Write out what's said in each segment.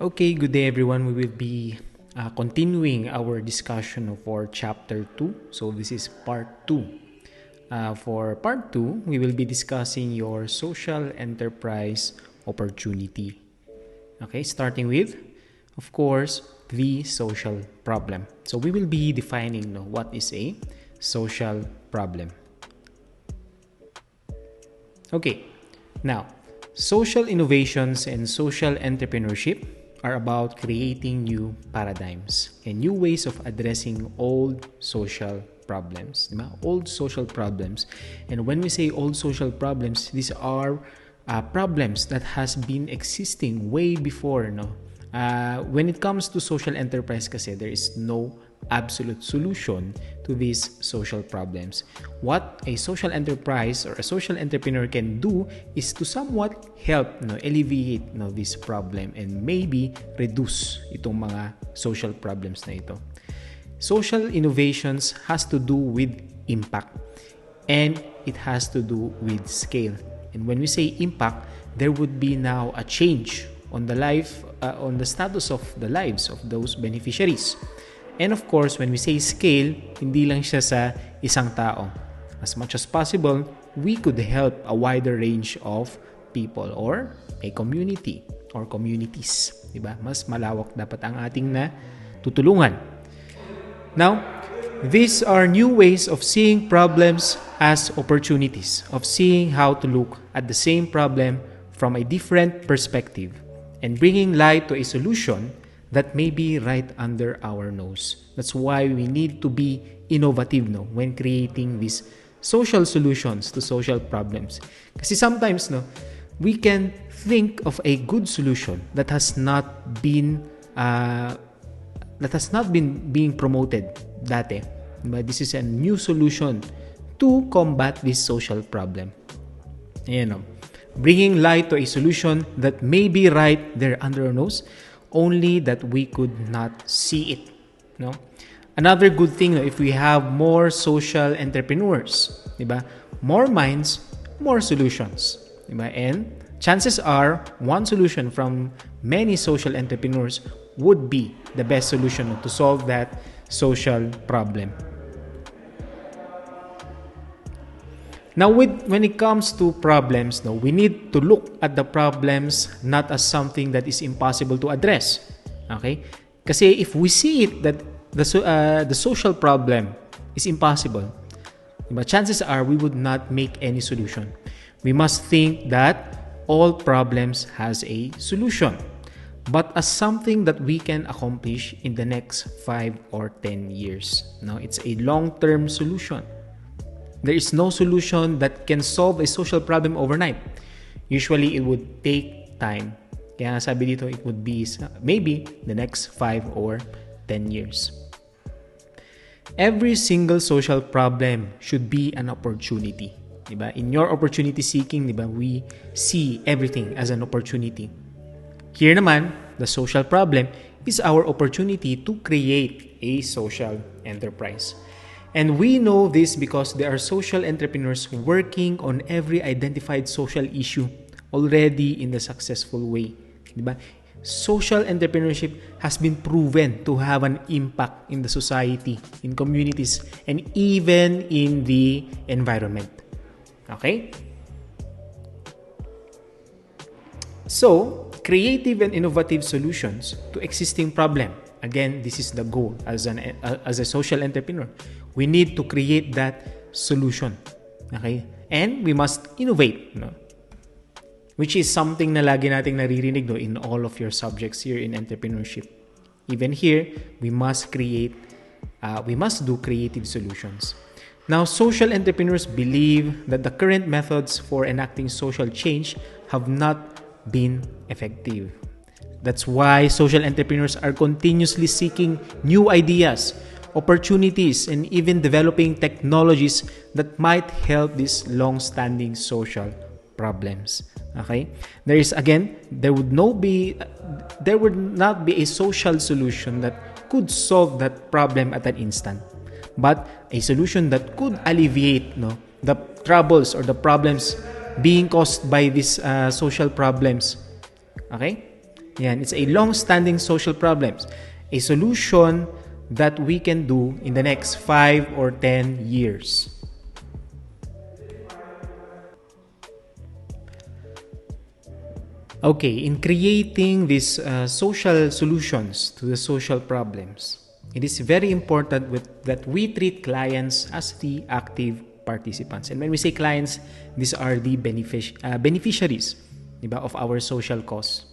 Okay, good day everyone. We will be continuing our discussion for chapter 2. So this is part 2. For part 2, we will be discussing your social enterprise opportunity. Okay, starting with, of course, the social problem. So we will be defining what is a social problem. Okay, now, social innovations and social entrepreneurship are about creating new paradigms and new ways of addressing old social problems. Diba? Old social problems. And when we say old social problems, these are problems that has been existing way before. When it comes to social enterprise kasi, there is no absolute solution to these social problems. What a social enterprise or a social entrepreneur can do is to somewhat help alleviate this problem and maybe reduce itong mga social problems na ito. Social innovations has to do with impact and it has to do with scale. And when we say impact, there would be now a change on the status of the lives of those beneficiaries. And of course, when we say scale, hindi lang siya sa isang tao. As much as possible, we could help a wider range of people or a community or communities. Diba? Mas malawak dapat ang ating na tutulungan. Now, these are new ways of seeing problems as opportunities, of seeing how to look at the same problem from a different perspective and bringing light to a solution that may be right under our nose. That's why we need to be innovative when creating these social solutions to social problems. Kasi sometimes we can think of a good solution that has not been being promoted dati. But this is a new solution to combat this social problem. Bringing light to a solution that may be right there under our nose, only that we could not see it. Another good thing, if we have more social entrepreneurs, diba? More minds, more solutions. Diba? And chances are, one solution from many social entrepreneurs would be the best solution to solve that social problem. Now, when it comes to problems, we need to look at the problems not as something that is impossible to address. Okay? Kasi if we see it that the social problem is impossible, but chances are we would not make any solution. We must think that all problems has a solution, but as something that we can accomplish in the next 5 or 10 years. Now, it's a long-term solution. There is no solution that can solve a social problem overnight. Usually, it would take time. Kaya sabi dito, it would be maybe the next 5 or 10 years. Every single social problem should be an opportunity. Diba? In your opportunity seeking, diba, we see everything as an opportunity. Here naman, the social problem is our opportunity to create a social enterprise. And we know this because there are social entrepreneurs working on every identified social issue already in the successful way. Diba? Social entrepreneurship has been proven to have an impact in the society, in communities, and even in the environment. Okay? So, creative and innovative solutions to existing problem. Again, this is the goal as a social entrepreneur. We need to create that solution. Okay? And we must innovate. Which is something na lagi nating naririnig in all of your subjects here in entrepreneurship. Even here, we must do creative solutions. Now, social entrepreneurs believe that the current methods for enacting social change have not been effective. That's why social entrepreneurs are continuously seeking new ideas, opportunities, and even developing technologies that might help these long-standing social problems. Okay? There would not be a social solution that could solve that problem at an instant, but a solution that could alleviate the troubles or the problems being caused by these social problems. Okay? Yan, it's a long-standing social problems. A solution that we can do in the next 5 or 10 years. Okay, in creating these social solutions to the social problems, it is very important that we treat clients as the active participants. And when we say clients, these are the beneficiaries, diba, of our social cause.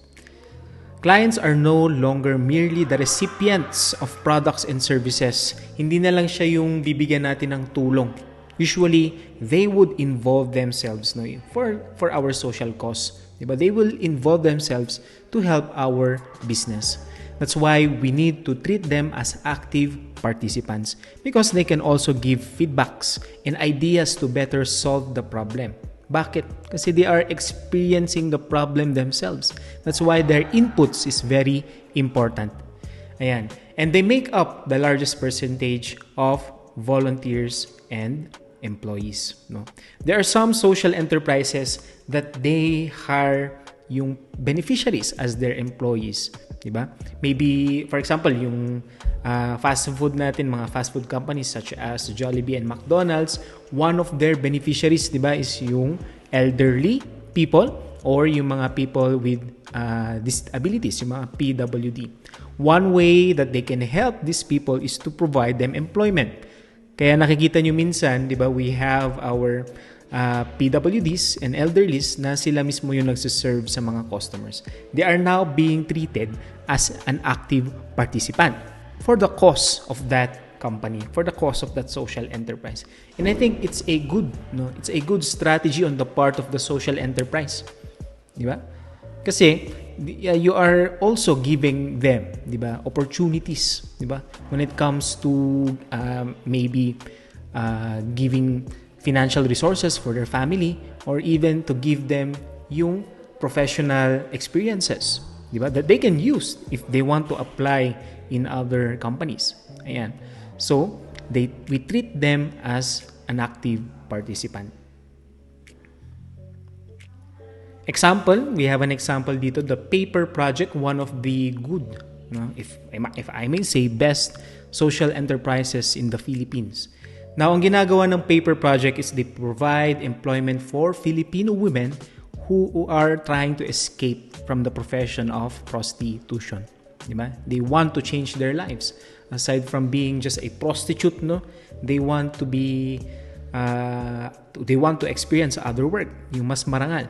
Clients are no longer merely the recipients of products and services. Hindi na lang siya yung bibigyan natin ng tulong. Usually, they would involve themselves for our social cause. Diba? They will involve themselves to help our business. That's why we need to treat them as active participants because they can also give feedbacks and ideas to better solve the problem. Bakit? Kasi they are experiencing the problem themselves. That's why their inputs is very important. Ayan. And they make up the largest percentage of volunteers and employees. No? There are some social enterprises that they hire yung beneficiaries as their employees. Diba? Maybe, for example, yung fast food natin, mga fast food companies such as Jollibee and McDonald's, one of their beneficiaries, diba, is yung elderly people or yung mga people with disabilities, yung mga PWD. One way that they can help these people is to provide them employment. Kaya nakikita nyo minsan, diba, we have our PWDs and elderlies na sila mismo yung nagsiserve sa mga customers. They are now being treated as an active participant for the cause of that company, for the cause of that social enterprise. And I think it's a good strategy on the part of the social enterprise. Di ba? Kasi you are also giving them, di ba, opportunities, di ba? When it comes to maybe giving financial resources for their family or even to give them yung professional experiences, di ba, that they can use if they want to apply in other companies. Ayan. So, we treat them as an active participant. Example, we have an example dito, the paper project, one of the good, if I may say, best social enterprises in the Philippines. Now, ang ginagawa ng paper project is they provide employment for Filipino women who are trying to escape from the profession of prostitution. Diba? They want to change their lives. Aside from being just a prostitute, they want to experience other work, yung mas marangal.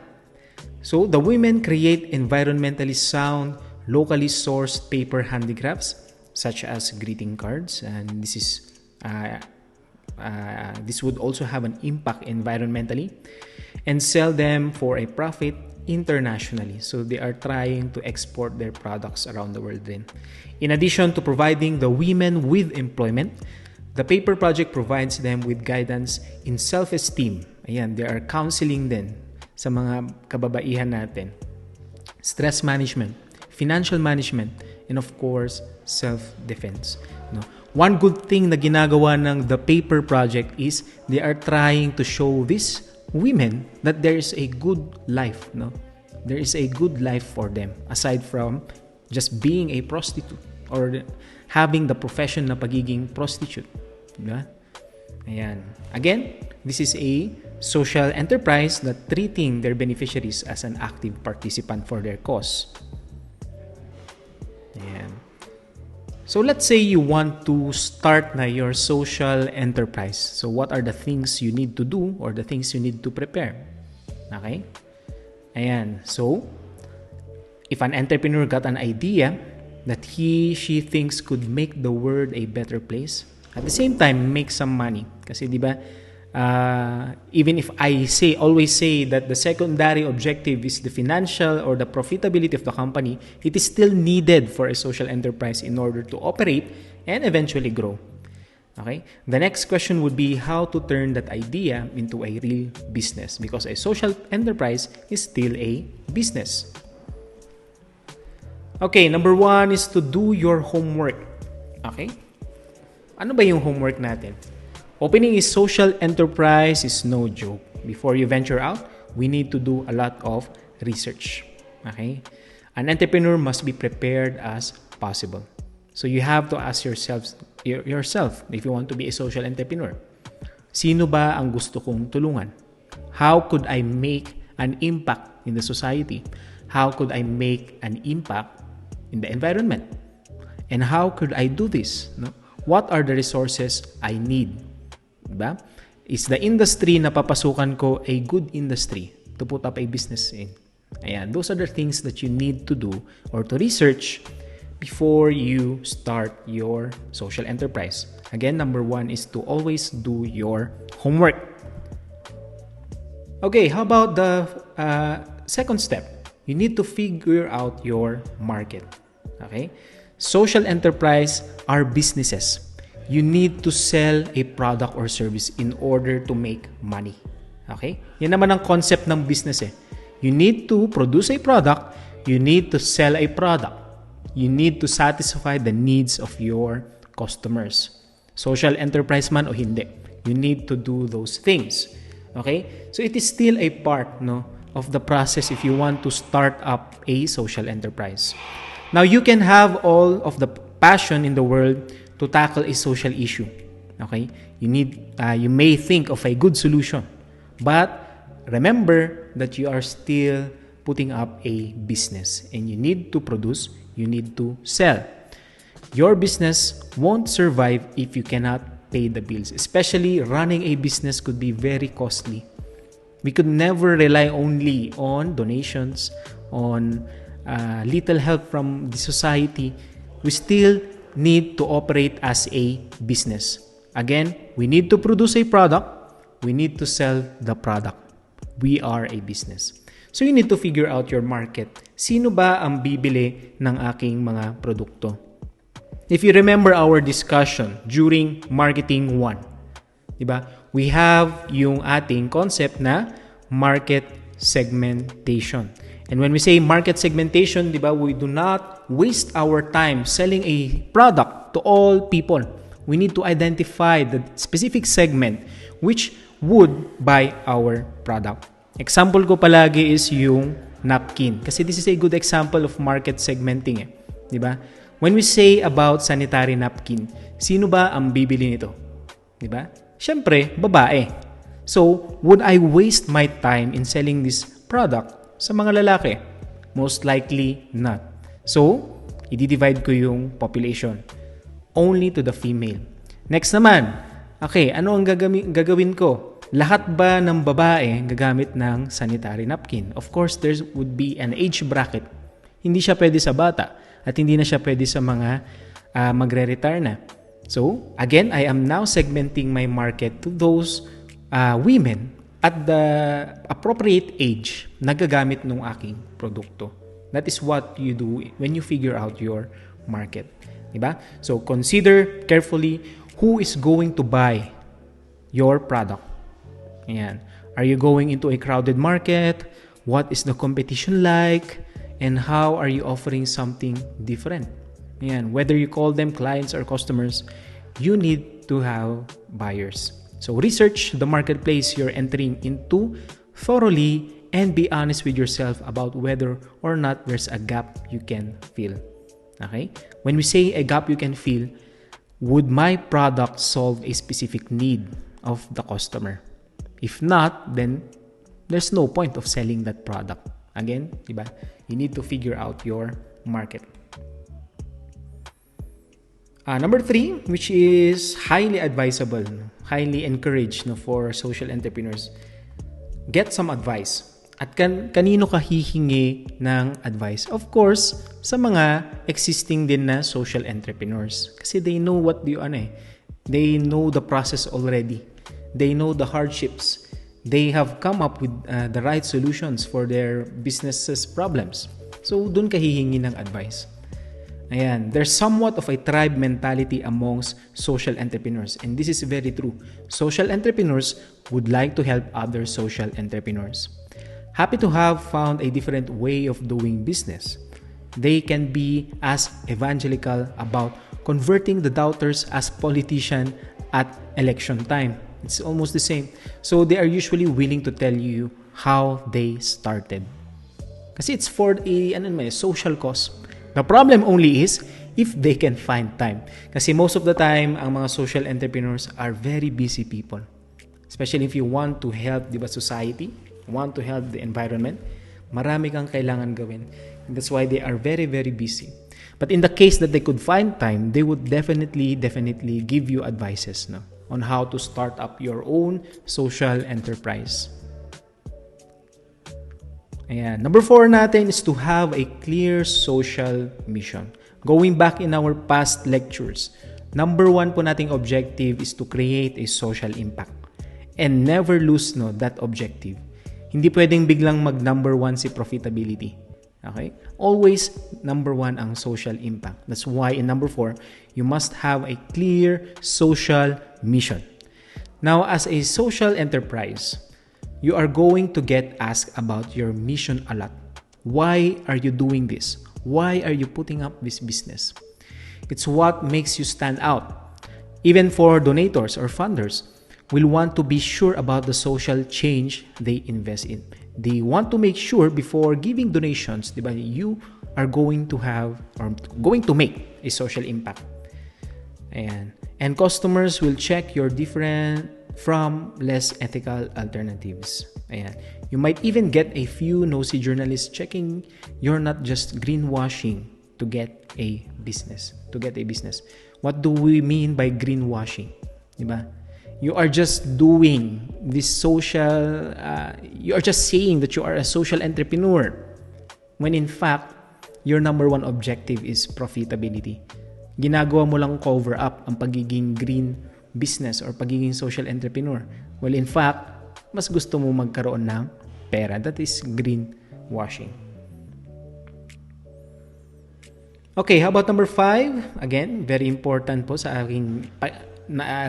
So, the women create environmentally sound, locally sourced paper handicrafts such as greeting cards, and this would also have an impact environmentally, and sell them for a profit internationally. So they are trying to export their products around the world then. In addition to providing the women with employment, the paper project provides them with guidance in self-esteem. Ayan, they are counseling din sa mga kababaihan natin. Stress management, financial management, and of course, self-defense. One good thing na ginagawa ng the paper project is they are trying to show these women that there is a good life. There is a good life for them aside from just being a prostitute or having the profession na pagiging prostitute. Diba? Ayan. Again, this is a social enterprise that treating their beneficiaries as an active participant for their cause. Ayan. So let's say you want to start na your social enterprise. So what are the things you need to do or the things you need to prepare? Okay? Ayan. So, if an entrepreneur got an idea that she thinks could make the world a better place, at the same time, make some money. Kasi di ba, even if I always say that the secondary objective is the financial or the profitability of the company, it is still needed for a social enterprise in order to operate and eventually grow. Okay? The next question would be how to turn that idea into a real business, because a social enterprise is still a business. Okay, number 1 is to do your homework. Okay? Ano ba yung homework natin? Opening a social enterprise is no joke. Before you venture out, we need to do a lot of research. Okay? An entrepreneur must be prepared as possible. So you have to ask yourself if you want to be a social entrepreneur. Sino ba ang gusto kong tulungan? How could I make an impact in the society? How could I make an impact in the environment? And how could I do this? No? What are the resources I need? Diba? Is the industry na papasukan ko a good industry to put up a business in? Ayan, those are the things that you need to do or to research before you start your social enterprise. Again, number 1 is to always do your homework. Okay, how about the second step? You need to figure out your market. Okay? Social enterprise are businesses. You need to sell a product or service in order to make money. Okay? Yan naman ang concept ng business eh. You need to produce a product. You need to sell a product. You need to satisfy the needs of your customers. Social enterprise man o hindi, you need to do those things. Okay? So it is still a part of the process if you want to start up a social enterprise. Now, you can have all of the passion in the world to tackle a social issue. Okay? You may think of a good solution, but remember that you are still putting up a business and you need to produce, you need to sell. Your business won't survive if you cannot pay the bills. Especially running a business could be very costly. We could never rely only on donations, on little help from the society. We still need to operate as a business. Again, we need to produce a product. We need to sell the product. We are a business. So you need to figure out your market. Sino ba ang bibili ng aking mga produkto? If you remember our discussion during Marketing 1, diba? We have yung ating concept na market segmentation. And when we say market segmentation, diba, we do not waste our time selling a product to all people. We need to identify the specific segment which would buy our product. Example ko palagi is yung napkin. Kasi this is a good example of market segmenting. Diba? When we say about sanitary napkin, sino ba ang bibili nito? Diba? Siyempre, babae. So, would I waste my time in selling this product sa mga lalaki? Most likely not. So, i-divide ko yung population only to the female. Next naman, okay, ano ang gagawin ko? Lahat ba ng babae gagamit ng sanitary napkin? Of course, there would be an age bracket. Hindi siya pwede sa bata at hindi na siya pwede sa mga magre-retire na. So, again, I am now segmenting my market to those women at the appropriate age na gagamit ng aking produkto. That is what you do when you figure out your market. Diba? So, consider carefully who is going to buy your product. Ayan. Are you going into a crowded market? What is the competition like? And how are you offering something different? Ayan. Whether you call them clients or customers, you need to have buyers. So research the marketplace you're entering into thoroughly and be honest with yourself about whether or not there's a gap you can fill. Okay? When we say a gap you can fill, would my product solve a specific need of the customer? If not, then there's no point of selling that product. Again, diba? You need to figure out your market. Number 3, which is highly advisable, highly encouraged for social entrepreneurs, get some advice. At kanino ka hihingi ng advice? Of course, sa mga existing din na social entrepreneurs. Kasi they know what they know the process already. They know the hardships. They have come up with the right solutions for their businesses' problems. So, dun ka hihingi ng advice. Ayan, there's somewhat of a tribe mentality amongst social entrepreneurs. And this is very true. Social entrepreneurs would like to help other social entrepreneurs. Happy to have found a different way of doing business. They can be as evangelical about converting the doubters as politicians at election time. It's almost the same. So they are usually willing to tell you how they started. Kasi it's for a social cause. The problem only is if they can find time. Kasi most of the time, ang mga social entrepreneurs are very busy people. Especially if you want to help, di ba, society, want to help the environment, marami kang kailangan gawin. And that's why they are very, very busy. But in the case that they could find time, they would definitely give you advices, no, on how to start up your own social enterprise. Ayan. Number 4 natin is to have a clear social mission. Going back in our past lectures, number 1 po nating objective is to create a social impact. And never lose that objective. Hindi pwedeng biglang mag number 1 si profitability. Okay? Always number 1 ang social impact. That's why in number 4, you must have a clear social mission. Now, as a social enterprise, you are going to get asked about your mission a lot. Why are you doing this? Why are you putting up this business? It's what makes you stand out. Even for donators or funders, will want to be sure about the social change they invest in. They want to make sure before giving donations, diba, you are going to have or going to make a social impact. Ayan. And customers will check your different from less ethical alternatives. Ayan. You might even get a few nosy journalists checking you're not just greenwashing to get a business. What do we mean by greenwashing? Diba? You are just doing this social, you are just saying that you are a social entrepreneur when in fact, your number 1 objective is profitability. Ginagawa mo lang cover up ang pagiging green business or pagiging social entrepreneur. Well, in fact, mas gusto mo magkaroon ng pera. That is greenwashing. Okay, how about number 5? Again, very important po sa aking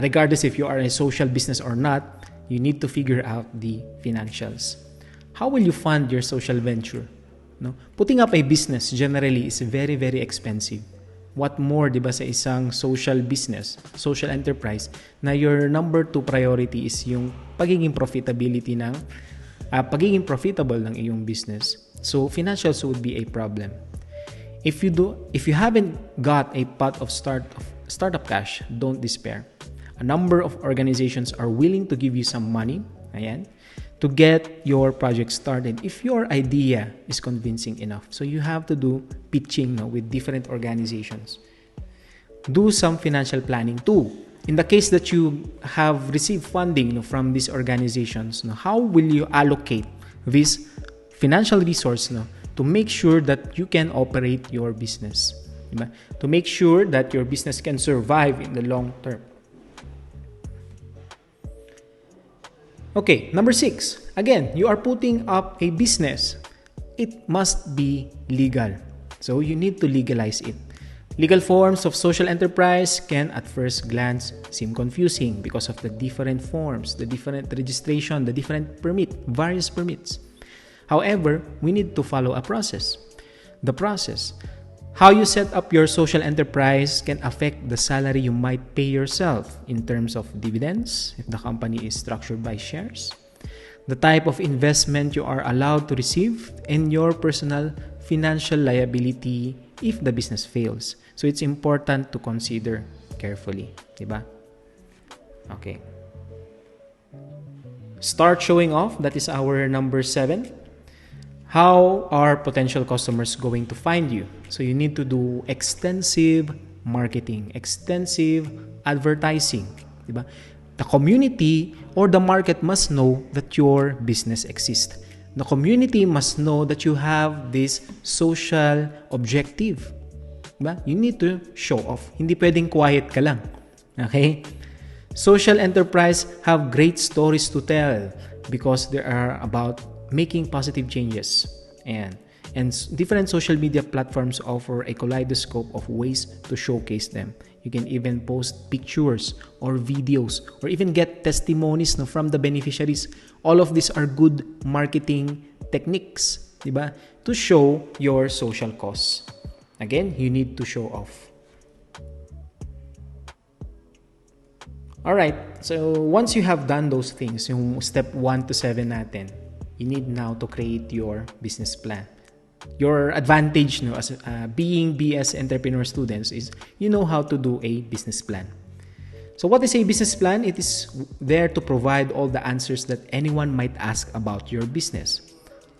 regardless if you are a social business or not, you need to figure out the financials. How will you fund your social venture? No? Putting up a business generally is very, very expensive. What more, di ba, sa isang social business, social enterprise, na your number 2 priority is yung pagiging profitable ng iyong business. So, financials would be a problem. If you haven't got a pot of startup cash, don't despair. A number of organizations are willing to give you some money, to get your project started if your idea is convincing enough. So you have to do pitching with different organizations. Do some financial planning too. In the case that you have received funding from these organizations, how will you allocate this financial resource to make sure that you can operate your business? To make sure that your business can survive in the long term. Okay, number 6. Again, you are putting up a business. It must be legal. So you need to legalize it. Legal forms of social enterprise can at first glance seem confusing because of the different forms, the different registration, the different various permits. However, we need to follow a process. The process. How you set up your social enterprise can affect the salary you might pay yourself in terms of dividends, if the company is structured by shares, the type of investment you are allowed to receive, and your personal financial liability if the business fails. So it's important to consider carefully, diba? Okay. Start showing off, that is our number 7. How are potential customers going to find you? So you need to do extensive marketing, extensive advertising. Diba? The community or the market must know that your business exists. The community must know that you have this social objective. Diba? You need to show off. Hindi pwedeng quiet ka lang. Okay? Social enterprise have great stories to tell because they are about making positive changes. And different social media platforms offer a kaleidoscope of ways to showcase them. You can even post pictures or videos or even get testimonies from the beneficiaries. All of these are good marketing techniques, diba? To show your social cause. Again, you need to show off. Alright, so once you have done those things, yung step 1 to 7 natin, you need now to create your business plan. Your advantage, no, as being BS entrepreneur students is you know how to do a business plan. So what is a business plan? It is there to provide all the answers that anyone might ask about your business.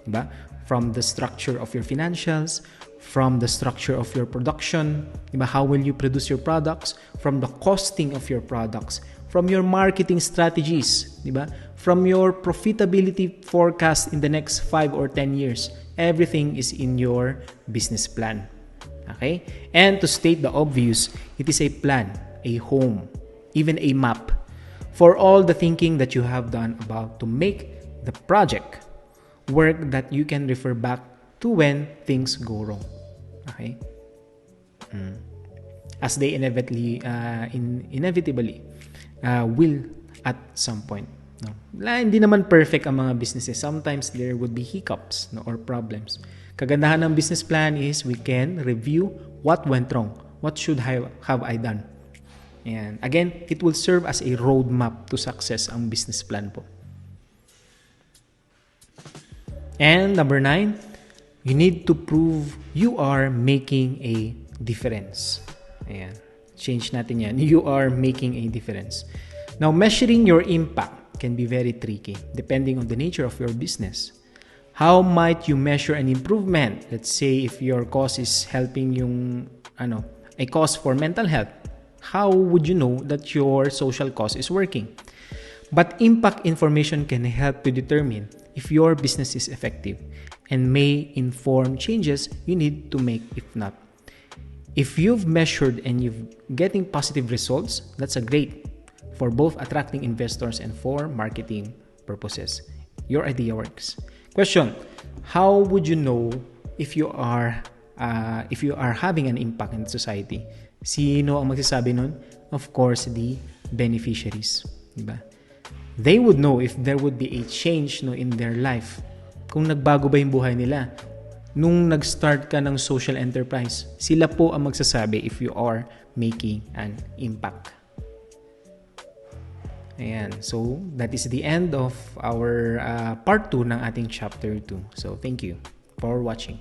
Diba? From the structure of your financials, from the structure of your production, diba? How will you produce your products, from the costing of your products, from your marketing strategies, diba? From your profitability forecast in the next 5 or 10 years. Everything is in your business plan. Okay? And to state the obvious, it is a plan, a home, even a map for all the thinking that you have done about to make the project work that you can refer back to when things go wrong. Okay? As they inevitably will at some point. No? Hindi naman perfect ang mga businesses. Sometimes there would be hiccups, no, or problems. Kagandahan ng business plan is we can review what went wrong. What should have I done? And again, it will serve as a roadmap to success ang business plan po. And number 9, you need to prove you are making a difference. Ayan. Change natin yan. You are making a difference. Now, measuring your impact can be very tricky depending on the nature of your business. How might you measure an improvement? Let's say if your cause is helping yung a cause for mental health. How would you know that your social cause is working? But impact information can help to determine if your business is effective and may inform changes you need to make if not. If you've measured and you're getting positive results, that's a great for both attracting investors and for marketing purposes. Your idea works. Question: how would you know if you are having an impact in society? Sino ang magsasabi nun? Of course, the beneficiaries. Diba? They would know if there would be a change in their life. Kung nagbago ba yung buhay nila. Nung nag-start ka ng social enterprise, sila po ang magsasabi if you are making an impact. Ayan. So, that is the end of our part 2 ng ating chapter 2. So, thank you for watching.